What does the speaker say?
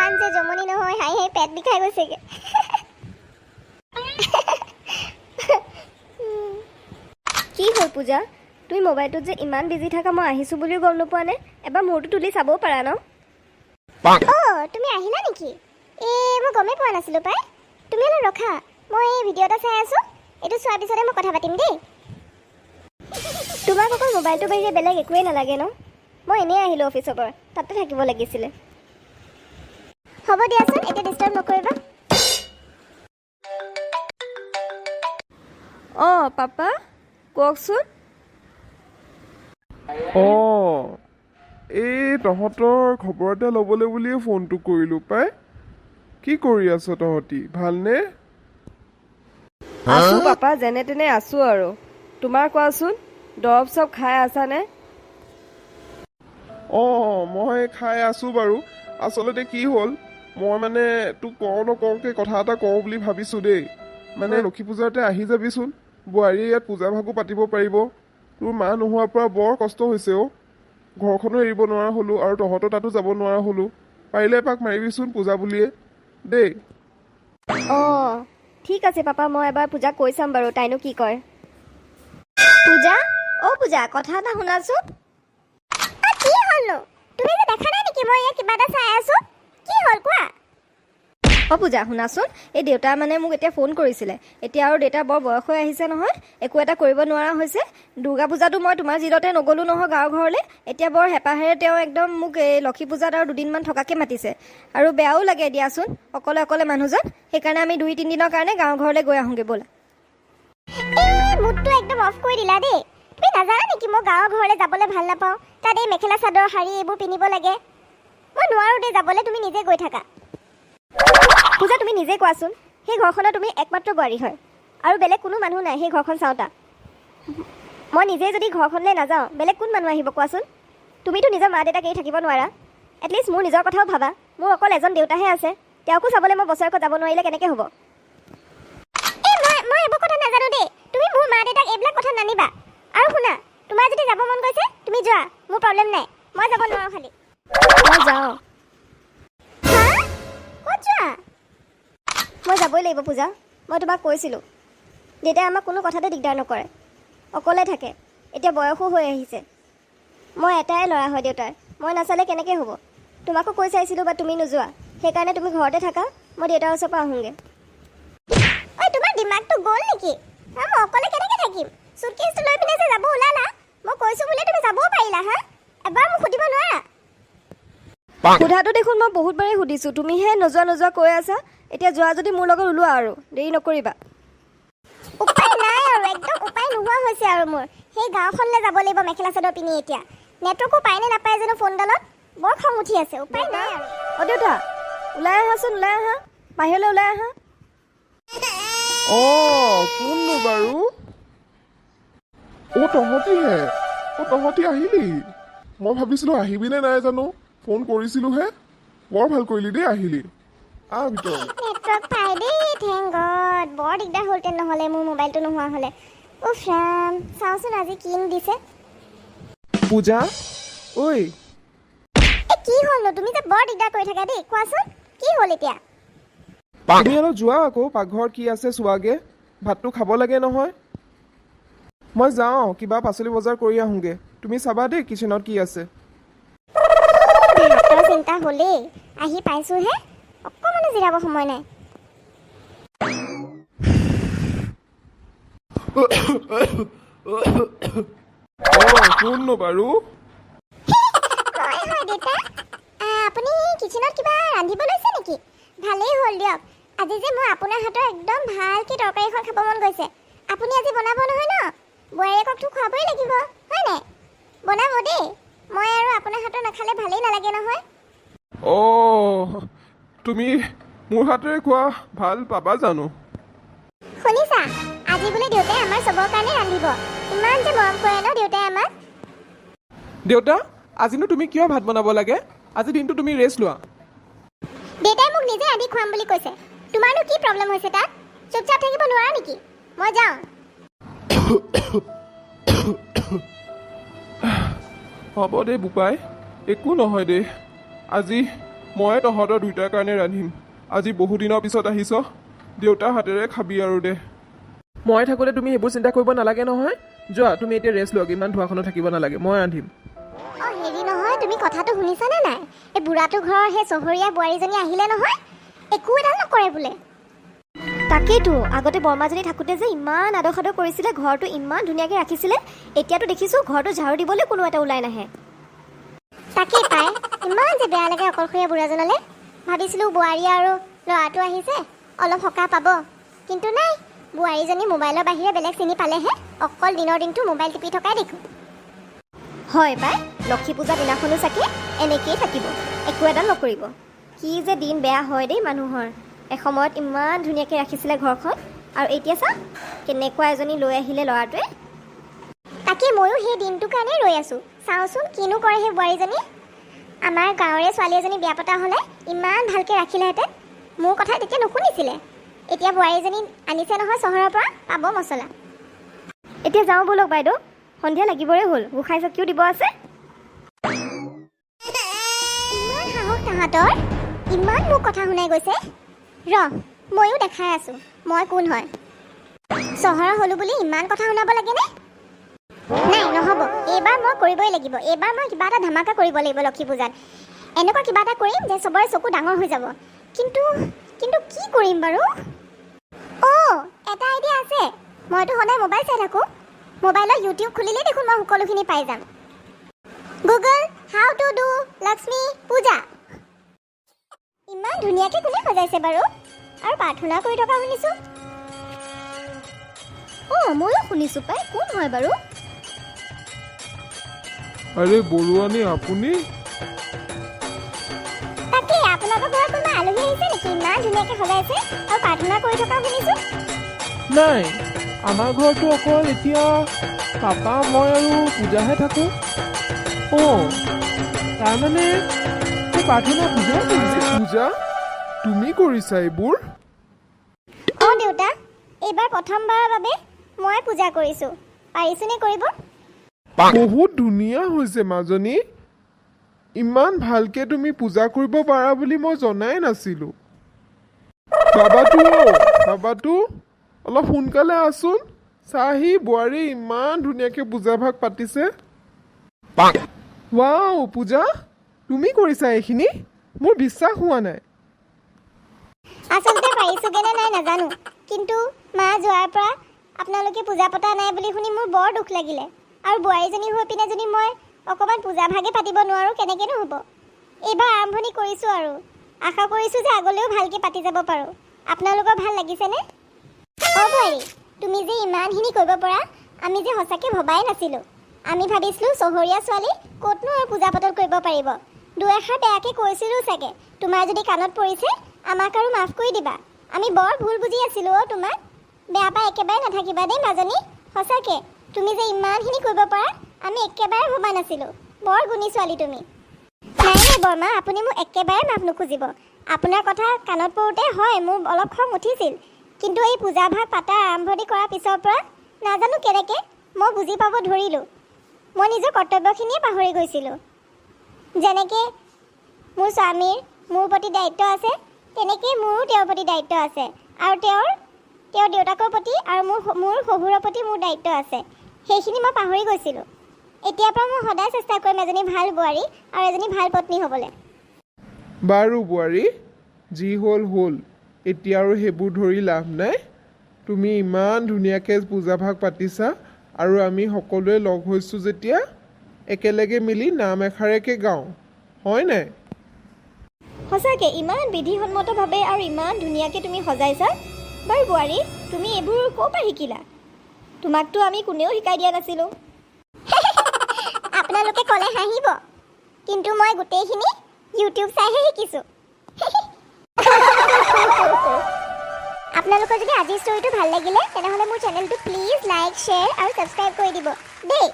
ইমান যে জমনি নহয়, হাই হাই পেট বিষাই গৈছেগে। কি হ'ল পূজা, তুমি মোবাইলটোত যে ইমান বিজি থাকা, মই আহিছোঁ বুলিও গম নোপোৱা নে? এবাৰ মূৰটো তুলি চাবও পাৰা ন? তুমি আহিলা নেকি? মই গমেই পোৱা নাছিলোঁ পাই। তুমি অলপ ৰখা, মই এই ভিডিঅ' এটা চাই আছোঁ। এইটো চোৱাৰ পিছতে মই কথা পাতিম দেই। তোমাক অকল মোবাইলটো বাহিৰে বেলেগ একোৱেই নালাগে ন? মই এনেই আহিলোঁ অফিচৰ পৰা, তাতে থাকিব লাগিছিলে। হ'ব দিয়াচোন, এতিয়া ডিষ্টাৰ্ব নকৰিবা। পাপা কওকচোন। এই তহঁতৰ খবৰ এটা ল'বলৈ বুলিয়ে ফোনটো কৰিলোঁ পাই। কি কৰি আছ তহঁতি, ভালনে? আছোঁ পাপা, যেনে তেনে আছোঁ আৰু। তোমাৰ কোৱাচোন, দৰৱ চব খাই আছানে? মই খাই আছোঁ বাৰু। আচলতে কি হ'ল, মই মানে তোক নকওঁকৈ কথা এটা কওঁ বুলি ভাবিছোঁ দেই। মানে লক্ষী পূজাতে আহি যাবিচোন, বোৱাৰীয়ে ইয়াত পূজা ভাগো পাতিব পাৰিব। তোৰ মা নোহোৱাৰ পৰা বৰ কষ্ট হৈছে অ'। ঘৰখনো এৰিব নোৱাৰা হ'লোঁ আৰু তহঁতৰ তাতো যাব নোৱাৰা হ'লোঁ। পাৰিলে এপাক মাৰিবিচোন পূজা বুলিয়ে দেই। ঠিক আছে পাপা, মই এবাৰ পূজাক কৈ চাম বাৰু, তাইনো কি কয়। পূজা, পূজা, কথা এটা শুনাচোন। কি হ'লনো? তুমি যে দেখা নাই নেকি মই ইয়াত কিবা এটা চাই আছোঁ? কি হ'ল কোৱা? পূজা শুনাচোন, এই দেউতাই মানে মোক এতিয়া ফোন কৰিছিলে। এতিয়া আৰু দেউতা বৰ বয়স হৈ আহিছে নহয়, একো এটা কৰিব নোৱাৰা হৈছে। দুৰ্গা পূজাতো মই তোমাৰ জিলতে নগ'লোঁ নহয় গাঁৱৰ ঘৰলৈ। এতিয়া বৰ হেঁপাহেৰে তেওঁ একদম মোক এই লক্ষী পূজাত আৰু দুদিনমান থকাকৈ মাতিছে। আৰু বেয়াও লাগে দিয়াচোন, অকলে অকলে মানুহজন। সেইকাৰণে আমি 2-3 দিনৰ কাৰণে গাঁৱৰ ঘৰলৈ গৈ আহোঁগৈ ব'লা। মুডটো একদম অফ কৰি দিলা দেই। তুমি নাজানা নেকি মই গাঁৱৰ ঘৰলৈ যাবলৈ ভাল নাপাওঁ? তাত এই মেখেলা চাদৰ শাৰী এইবোৰ পিন্ধিব লাগে। মই নোৱাৰোঁ দেই যাবলৈ, তুমি নিজে গৈ থাকা। পূজা, তুমি নিজে কোৱাচোন, সেই ঘৰখনৰ তুমি একমাত্ৰ বোৱাৰী হয় আৰু বেলেগ কোনো মানুহ নাই সেই ঘৰখন চাওঁতা। মই নিজে যদি ঘৰখনলৈ নাযাওঁ, বেলেগ কোন মানুহ আহিব কোৱাচোন? তুমিতো নিজৰ মা দেউতাক এৰি থাকিব নোৱাৰা। এটলিষ্ট মোৰ নিজৰ কথাও ভাবা। মোৰ অকল এজন দেউতাহে আছে, তেওঁকো চাবলৈ মই বছৰেকত যাব নোৱাৰিলে কেনেকৈ হ'ব? মই এইবোৰ কথা নাজানো দেই। তুমি মোৰ মা দেউতাক এইবিলাক কথা নানিবা। আৰু শুনা, তোমাৰ যদি যাব মন গৈছে তুমি যোৱা, মোৰ প্ৰব্লেম নাই। মই যাব নোৱাৰোঁ খালি। মই যাওঁ। ক'ত যোৱা? মই যাবই লাগিব পূজা। মই তোমাক কৈছিলোঁ, দেউতাই আমাক কোনো কথাতে দিগদাৰ নকৰে, অকলে থাকে। এতিয়া বয়সো হৈ আহিছে। মই এটাই ল'ৰা হয় দেউতাৰ, মই নাচালে কেনেকৈ হ'ব? তোমাকো কৈ চাইছিলোঁ বা তুমি নোযোৱা। সেইকাৰণে তুমি ঘৰতে থাকা, মই দেউতাৰ ওচৰৰ পৰা আহোঁগৈ। তোমাৰ দিমাগটো গ'ল নেকি? মই অকলে কেনেকৈ থাকিম? চুটকেছটো লৈ পিনে যে যাব ওলালা, মই কৈছোঁ বোলে তুমি যাবও পাৰিলা। এবাৰ মোক সুধিব নোৱাৰা? সোধাটো দেখোন মই বহুতবাৰেই সুধিছোঁ, তুমিহে নোযোৱা কৈ আছা। এতিয়া যোৱা যদি মোৰ লগত ওলোৱা আৰু, দেৰি নকৰিবা। উপায় নাই আৰু, একদম উপায় নোহোৱা হৈছে আৰু মোৰ। সেই গাঁওখনলৈ যাব লাগিব মেখেলা চাদৰ পিন্ধি। এতিয়া নেটৱৰ্কো পায় নে নাপায় জানো ফোনডালত? বৰ খং উঠি আছে, উপায় নাই আৰু। দেউতা, ওলাই আহাচোন, ওলাই আহা, বাহিৰলৈ ওলাই আহা। কোননো বাৰু? তহঁতিহে? তহঁতি আহিলি? মই ভাবিছিলোঁ আহিবিনে নাই জানো, ফোন কৰিছিলোঁহে। বৰ ভাল কৰিলি দেই আহিলি। ভিতৰত নেটৱৰ্ক পাই দেই, থেংক গড। বৰ দিগদাৰ হ'লহেঁতেন নহ'লে মোৰ মোবাইলটো নোহোৱা হ'লে। উফ ৰাম, চাওঁচোন আজি কি দিছে। পূজা, ঐ কি হ'লনো? তুমি যে বৰ দিগদাৰ কৰি থাকা দেই। কোৱাচোন কি হ'ল এতিয়া? তুমি অলপ যোৱা আকৌ, পাকঘৰত কি আছে চোৱাগে। ভাতটো খাব লাগে নহয়। মই যাওঁ, কিবা পাচলি বজাৰ কৰি আহোঁগৈ। তুমি চাবা দেই কিচেনত কি আছে। ভাতৰ চিন্তা হ'লেই, আহি পাইছোঁহে, অকণমানো জিৰাব সময় নাই। কোননো বাৰু? হয় দেউতা, আপুনি কিচেনত কিবা ৰান্ধিব লৈছে নেকি? ভালেই হ'ল দিয়ক। আজি যে মই আপোনাৰ হাতৰ একদম ভালকৈ তৰকাৰী এখন খাব মন গৈছে। আপুনি আজি বনাব নহয় ন? বোৱাৰীয়েককতো খুৱাবই লাগিব, হয় নাই? বনাব দেই, মই আৰু আপোনাৰ হাতৰ নাখালে ভালেই নালাগে নহয়। তুমি মোৰ হাতেৰে খোৱা ভাল পাবা জানো? শুনিছা, আজি বোলে দেউতাই আমাৰ চবৰ কাৰণে ৰান্ধিব। ইমান যে মৰম কৰে ন দেউতাই আমাক। দেউতা, আজিনো তুমি কিয় ভাত বনাব লাগে? আজি দিনটো তুমি ৰেষ্ট লোৱা। দেউতাই মোক নিজে ৰান্ধি খুৱাম বুলি কৈছে। তোমাৰনো কি প্ৰব্লেম হৈছে তাত? চুপচাপ থাকিব নোৱাৰা নেকি? মই যাওঁ। হ'ব দে বোপাই, একো নহয় দে। আজি মই তহঁতৰ দুইটাৰ কাৰণে ৰান্ধিম আজি বহু দিনৰ পিছত আহিছ দেউতাৰ হাতেৰে খাবি আৰু দে মই থাকোঁতে তুমি সেইবোৰ চিন্তা কৰিব নালাগে নহয় যোৱা তুমি এতিয়া ৰেষ্ট লোৱা ইমান ধোৱাখনত থাকিব নালাগে মই ৰান্ধিম অ হেৰি নহয় তুমি কথাটো শুনিছানে নাই এই বুঢ়াটো ঘৰৰ সেই চহৰীয়া বোৱাৰীজনী আহিলে নহয় একো এডাল নকৰে বোলে তাকেইতো আগতে বৰমাজনী থাকোঁতে যে ইমান আদৰ সাদৰ কৰিছিলে ঘৰটো ইমান ধুনীয়াকৈ ৰাখিছিলে এতিয়াতো দেখিছোঁ ঘৰটো ঝাৰু দিবলৈ কোনো এটা ওলাই নাহে তাকেই পাই ইমান যে বেয়া লাগে অকলশৰীয়া বুঢ়াজনলৈ ভাবিছিলোঁ বোৱাৰী আৰু ল'ৰাটো আহিছে অলপ সকাহ পাব কিন্তু নাই বোৱাৰীজনী মোবাইলৰ বাহিৰে বেলেগ চিনি পালেহে অকল দিনৰ দিনটো মোবাইল টিপি থকাই দেখোঁ হয় পাই লক্ষী পূজা দিনাখনো চাগে এনেকেই থাকিব একো এডাল নকৰিব কি যে দিন বেয়া হয় দেই মানুহৰ এসময়ত ইমান ধুনীয়াকৈ ৰাখিছিলে ঘৰখন আৰু এতিয়া চা কেনেকুৱা এজনী লৈ আহিলে ল'ৰাটোৱে তাকে ময়ো সেই দিনটোৰ কাৰণে ৰৈ আছোঁ চাওঁচোন কিনো কৰে সেই বোৱাৰীজনী আমাৰ গাঁৱৰে ছোৱালী এজনী বিয়া পতা হ'লে ইমান ভালকৈ ৰাখিলেহেঁতেন মোৰ কথা তেতিয়া নুশুনিছিলে এতিয়া বোৱাৰীজনী আনিছে নহয় চহৰৰ পৰা পাব মছলা এতিয়া যাওঁ ব'লক বাইদেউ সন্ধিয়া লাগিবৰে হ'ল গোসাঁই চাকিও দিব আছে ইমান সাহস তাহাঁতৰ ইমান মোক কথা শুনাই গৈছে ময়ো দেখাই আছোঁ মই কোন হয় চহৰৰ হ'লো বুলি ইমান কথা শুনাব লাগেনে নাই নহ'ব এইবাৰ মই কৰিবই লাগিব এইবাৰ মই কিবা এটা ধামাকা কৰিব লাগিব লক্ষী পূজাত এনেকুৱা কিবা এটা কৰিম যে চবৰে চকু ডাঙৰ হৈ যাব কিন্তু কি কৰিম বাৰু অঁ এটা আইডিয়া আছে মইতো সদায় মোবাইল চাই থাকোঁ মোবাইলত ইউটিউব খুলিলেই দেখোন মই সকলোখিনি পাই যাম Google how to do Lakshmi পূজা ইমান ধুনীয়াকৈ কোনে সজাইছে বাৰু আৰু প্ৰাৰ্থনা কৰি থকা শুনিছোঁ অঁ ময়ো শুনিছোঁ পাই কোন হয় বাৰু আৰে বৰুৱানী আপুনি তাকে আপোনালোকৰ ঘৰত কোনোবা আলহী আহিছে নেকি ইমান ধুনীয়াকৈ সজাইছে আৰু প্ৰাৰ্থনা কৰি থকা শুনিছোঁ নাই আমাৰ ঘৰতো অকল এতিয়া পাপা মই আৰু পূজাহে থাকোঁ অঁ তাৰমানে এই প্ৰাৰ্থনা পূজা কৰিছে পূজা তুমি কৰিছা এইবোৰ অঁ দেউতা এইবাৰ প্ৰথমবাৰৰ বাবে মই পূজা কৰিছোঁ পাৰিছোনে কৰিব বহুত ধুনীয়া হৈছে মাজনী ইমান ভালকে তুমি পূজা কৰিব পাৰা বুলি মই জনাই নাছিলোঁ বাবাটো অলপ সোনকালে আছোন চাহি বোৱাৰী ইমান ধুনীয়াকৈ পূজা ভাগ পাতিছে ৱাও পূজা তুমি কৰিছা এইখিনি মোৰ বিশ্বাস হোৱা নাই আচলতে পাৰিছোগে নে নাই নাজানো কিন্তু মা যোৱাৰ পৰা আপোনালোকে পূজা পতা নাই বুলি শুনি মোৰ বৰ দুখ লাগিলে আৰু বোৱাৰীজনী হৈ পিনে যদি মই অকণমান পূজা ভাগে পাতিব নোৱাৰোঁ কেনেকৈনো হ'ব এইবাৰ আৰম্ভণি কৰিছোঁ আৰু আশা কৰিছোঁ যে আগলৈও ভালকৈ পাতি যাব পাৰোঁ আপোনালোকৰ ভাল লাগিছেনে অঁ বোৱাৰী তুমি যে ইমানখিনি কৰিব পৰা আমি যে সঁচাকৈ ভবাই নাছিলোঁ আমি ভাবিছিলোঁ চহৰীয়া ছোৱালী ক'তনো আৰু পূজা পাতল কৰিব পাৰিব দুএষাৰ বেয়াকৈ কৈছিলোঁ চাগে তোমাৰ যদি কাণত পৰিছে আমাক আৰু মাফ কৰি দিবা আমি বৰ ভুল বুজি আছিলোঁ অ' তোমাক বেয়া পাই একেবাৰে নাথাকিবা দেই মাজনী সঁচাকৈ তুমি যে ইমানখিনি কৰিব পাৰা আমি একেবাৰে ভবা নাছিলোঁ বৰ গুণী ছোৱালী তুমি নাই বৰমা আপুনি মোক একেবাৰে মাফ নুখুজিব আপোনাৰ কথা কাণত পৰোঁতে হয় মোৰ অলপ খং উঠিছিল কিন্তু এই পূজা ভাগ পাতা আৰম্ভণি কৰাৰ পিছৰ পৰা নাজানো কেনেকৈ মই বুজি পাব ধৰিলোঁ মই নিজৰ কৰ্তব্যখিনিয়ে পাহৰি গৈছিলোঁ যেনেকৈ মোৰ স্বামীৰ মোৰ প্ৰতি দায়িত্ব আছে তেনেকেই মোৰো তেওঁৰ প্ৰতি দায়িত্ব আছে আৰু তেওঁৰ দেউতাকৰ প্ৰতি আৰু মোৰ শহুৰৰ প্ৰতি মোৰ দায়িত্ব আছে সেইখিনি মই পাহৰি গৈছিলোঁ এতিয়াৰ পৰা মই সদায় চেষ্টা কৰিম এজনী ভাল বোৱাৰী আৰু এজনী ভাল পত্নী হ'বলৈ বাৰু বোৱাৰী যি হ'ল এতিয়া আৰু সেইবোৰ ধৰি লাভ নাই তুমি ইমান ধুনীয়াকৈ পূজা ভাগ পাতিছা আৰু আমি সকলোৱে লগ হৈছোঁ যেতিয়া একেলগে মিলি নাম এষাৰকে গাওঁ হয় নাই সঁচাকৈ ইমান বিধিসন্মতভাৱে আৰু ইমান ধুনীয়াকৈ তুমি সজাইছা বাৰু বোৱাৰী তুমি এইবোৰ ক'ৰ পৰা শিকিলা তোমাকতো আমি কোনেও শিকাই দিয়া নাছিলোঁ আপোনালোকে ক'লে হাঁহিব কিন্তু মই গোটেইখিনি ইউটিউব চাইহে শিকিছোঁ আপোনালোকৰ যদি আজিৰ ষ্টৰিটো ভাল লাগিলে তেনেহ'লে মোৰ চেনেলটো প্লিজ লাইক শ্বেয়াৰ আৰু ছাবস্ক্ৰাইব কৰি দিব দেই